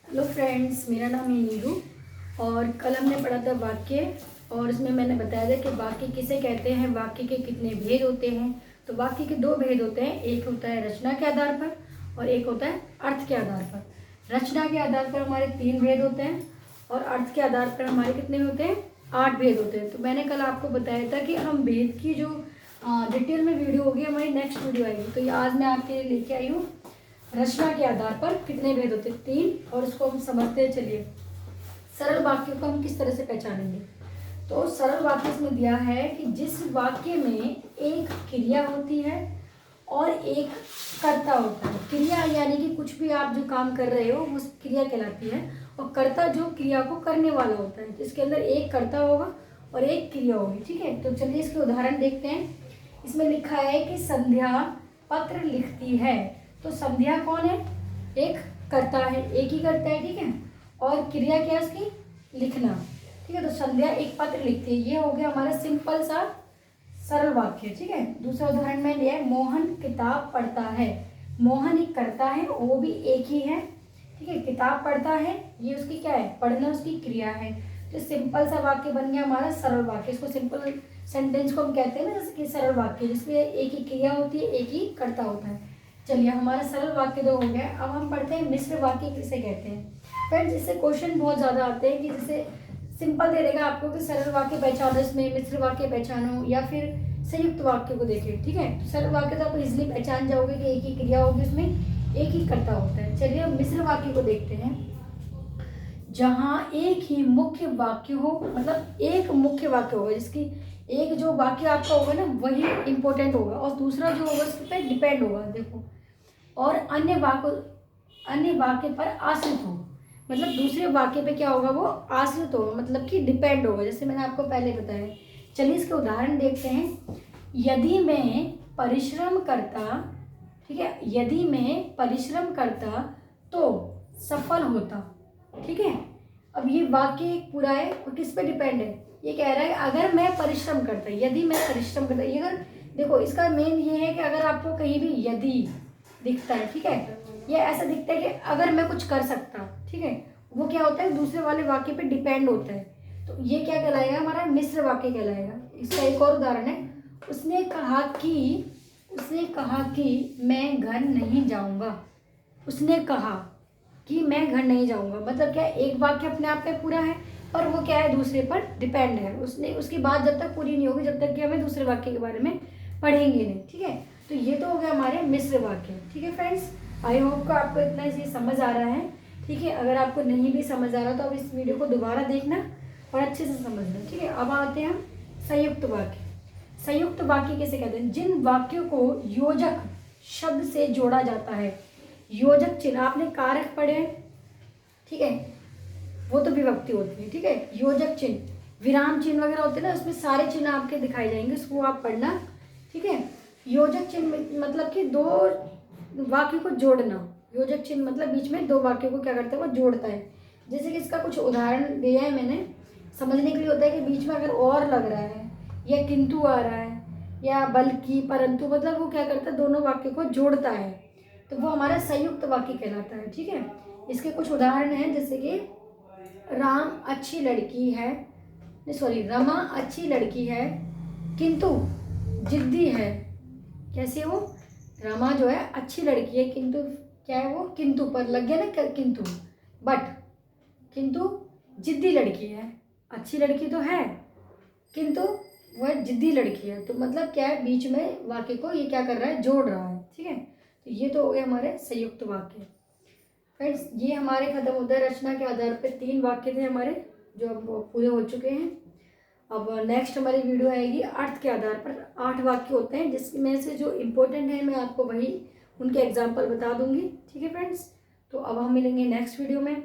Hello friends, मेरा नाम है नीरू। और कल हमने पढ़ा था वाक्य, और इसमें मैंने बताया था कि वाक्य किसे कहते हैं, वाक्य के कितने भेद होते हैं। तो वाक्य के दो भेद होते हैं, एक होता है रचना के आधार पर और एक होता है अर्थ के आधार पर। रचना के आधार पर हमारे 3 भेद होते हैं और अर्थ के आधार पर हमारे कितने होते हैं, 8 भेद होते हैं। तो मैंने कल आपको बताया था कि हम भेद की जो डिटेल में वीडियो होगी, हमारी नेक्स्ट वीडियो आएगी। तो ये आज मैं आपके लिए लेके आई हूँ रचना के आधार पर कितने भेद होते हैं, 3। और इसको हम समझते हैं। चलिए, सरल वाक्यों को हम किस तरह से पहचानेंगे। तो सरल वाक्य इसमें दिया है कि जिस वाक्य में एक क्रिया होती है और एक कर्ता होता है। क्रिया यानी कि कुछ भी आप जो काम कर रहे हो वो क्रिया कहलाती है, और कर्ता जो क्रिया को करने वाला होता है। इसके अंदर एक कर्ता होगा और एक क्रिया होगी, ठीक है। तो चलिए इसके उदाहरण देखते हैं। इसमें लिखा है कि संध्या पत्र लिखती है। तो संध्या कौन है, एक कर्ता है, एक ही कर्ता है, ठीक है। और क्रिया क्या है उसकी, लिखना, ठीक है। तो संध्या एक पत्र लिखती है, ये हो गया हमारा सिंपल सा सरल वाक्य, ठीक है। दूसरा उदाहरण में लिया है, मोहन किताब पढ़ता है। मोहन एक कर्ता है, वो भी एक ही है, ठीक है। किताब पढ़ता है, ये उसकी क्या है, पढ़ना उसकी क्रिया है। तो सिंपल सा वाक्य बन गया हमारा सरल वाक्य। इसको सिंपल सेंटेंस को हम कहते हैं ना, जैसे कि सरल वाक्य जिसमें एक ही क्रिया होती है, एक ही कर्ता होता है। चलिए, हमारा सरल वाक्य तो हो गया। अब हम पढ़ते हैं मिश्र वाक्य किसे कहते हैं। फ्रेंड्स, इससे क्वेश्चन बहुत ज़्यादा आते हैं कि जैसे सिंपल दे देगा आपको कि सरल वाक्य पहचानो, इसमें मिश्र वाक्य पहचानो, या फिर संयुक्त वाक्य को देखें, ठीक है। तो सरल वाक्य तो आप इजिली पहचान जाओगे कि एक ही क्रिया होगी, उसमें एक ही कर्ता होता है। चलिए अब मिश्र वाक्य को देखते हैं। जहाँ एक ही मुख्य वाक्य हो, मतलब एक मुख्य वाक्य होगा जिसकी एक जो वाक्य आपका होगा ना वही इंपॉर्टेंट होगा, और दूसरा जो होगा उस पर डिपेंड होगा, देखो। और अन्य वाक्य पर आश्रित हो, मतलब दूसरे वाक्य पे क्या होगा, वो आश्रित होगा, मतलब कि डिपेंड होगा, जैसे मैंने आपको पहले बताया। चलिए इसके उदाहरण देखते हैं। यदि मैं परिश्रम करता, ठीक है, यदि मैं परिश्रम करता तो सफल होता, ठीक है। अब ये वाक्य एक पूरा है और किस पे डिपेंड है, ये कह रहा है अगर मैं परिश्रम करता, यदि मैं परिश्रम करता। ये अगर देखो, इसका मेन ये है कि अगर आपको कहीं भी यदि दिखता है, ठीक है, ये ऐसा दिखता है कि अगर मैं कुछ कर सकता, ठीक है, वो क्या होता है, दूसरे वाले वाक्य पे डिपेंड होता है। तो ये क्या कहलाएगा, हमारा मिश्र वाक्य कहलाएगा। इसका एक और उदाहरण है। उसने कहा कि मैं घर नहीं जाऊंगा। उसने कहा कि मैं घर नहीं जाऊंगा, मतलब क्या, एक वाक्य अपने आप में पूरा है पर वो क्या है, दूसरे पर डिपेंड है। उसने, उसकी बात जब तक पूरी नहीं होगी जब तक कि हमें दूसरे वाक्य के बारे में पढ़ेंगे नहीं, ठीक है। तो ये तो हो गया हमारे मिश्र वाक्य, ठीक है फ्रेंड्स। आई होप कि आपको इतना ही समझ आ रहा है, ठीक है। अगर आपको नहीं भी समझ आ रहा तो आप इस वीडियो को दोबारा देखना और अच्छे से समझना, ठीक है। अब आते हैं हम संयुक्त वाक्य। संयुक्त वाक्य किसे कहते हैं, जिन वाक्यों को योजक शब्द से जोड़ा जाता है। योजक चिन्ह आपने कारक पढ़े हैं, ठीक है, वो तो विभक्ति होती है, ठीक है। योजक चिन्ह, विराम चिन्ह वगैरह होते हैं ना, उसमें सारे चिन्ह आपके दिखाई जाएंगे, उसको आप पढ़ना, ठीक है। योजक चिन्ह मतलब कि दो वाक्य को जोड़ना। योजक चिन्ह मतलब बीच में दो वाक्यों को क्या करता है, वो जोड़ता है। जैसे कि इसका कुछ उदाहरण दिया है मैंने, समझने के लिए होता है कि बीच में अगर और लग रहा है या किंतु आ रहा है या बल्कि परंतु, मतलब वो क्या करता है, दोनों वाक्यों को जोड़ता है, तो वो हमारा संयुक्त वाक्य कहलाता है, ठीक है। इसके कुछ उदाहरण हैं, जैसे कि राम अच्छी लड़की है, नहीं सॉरी, रमा अच्छी लड़की है किंतु जिद्दी है। कैसे वो, रमा जो है अच्छी लड़की है किंतु क्या है, वो किंतु पर लग गया ना, किंतु, बट किंतु जिद्दी लड़की है। अच्छी लड़की तो है किंतु वह जिद्दी लड़की है, तो मतलब क्या है, बीच में वाक्य को ये क्या कर रहा है, जोड़ रहा है, ठीक है। तो ये तो हो गए हमारे संयुक्त वाक्य। फ्रेंड्स, ये हमारे खत्म होता है रचना के आधार पर। 3 वाक्य थे हमारे जो अब पूरे हो चुके हैं। अब नेक्स्ट हमारी वीडियो आएगी अर्थ के आधार पर। 8 वाक्य होते हैं जिसमें से जो इम्पोर्टेंट है मैं आपको वही उनके एग्जाम्पल बता दूंगी, ठीक है फ्रेंड्स। तो अब हम मिलेंगे नेक्स्ट वीडियो में।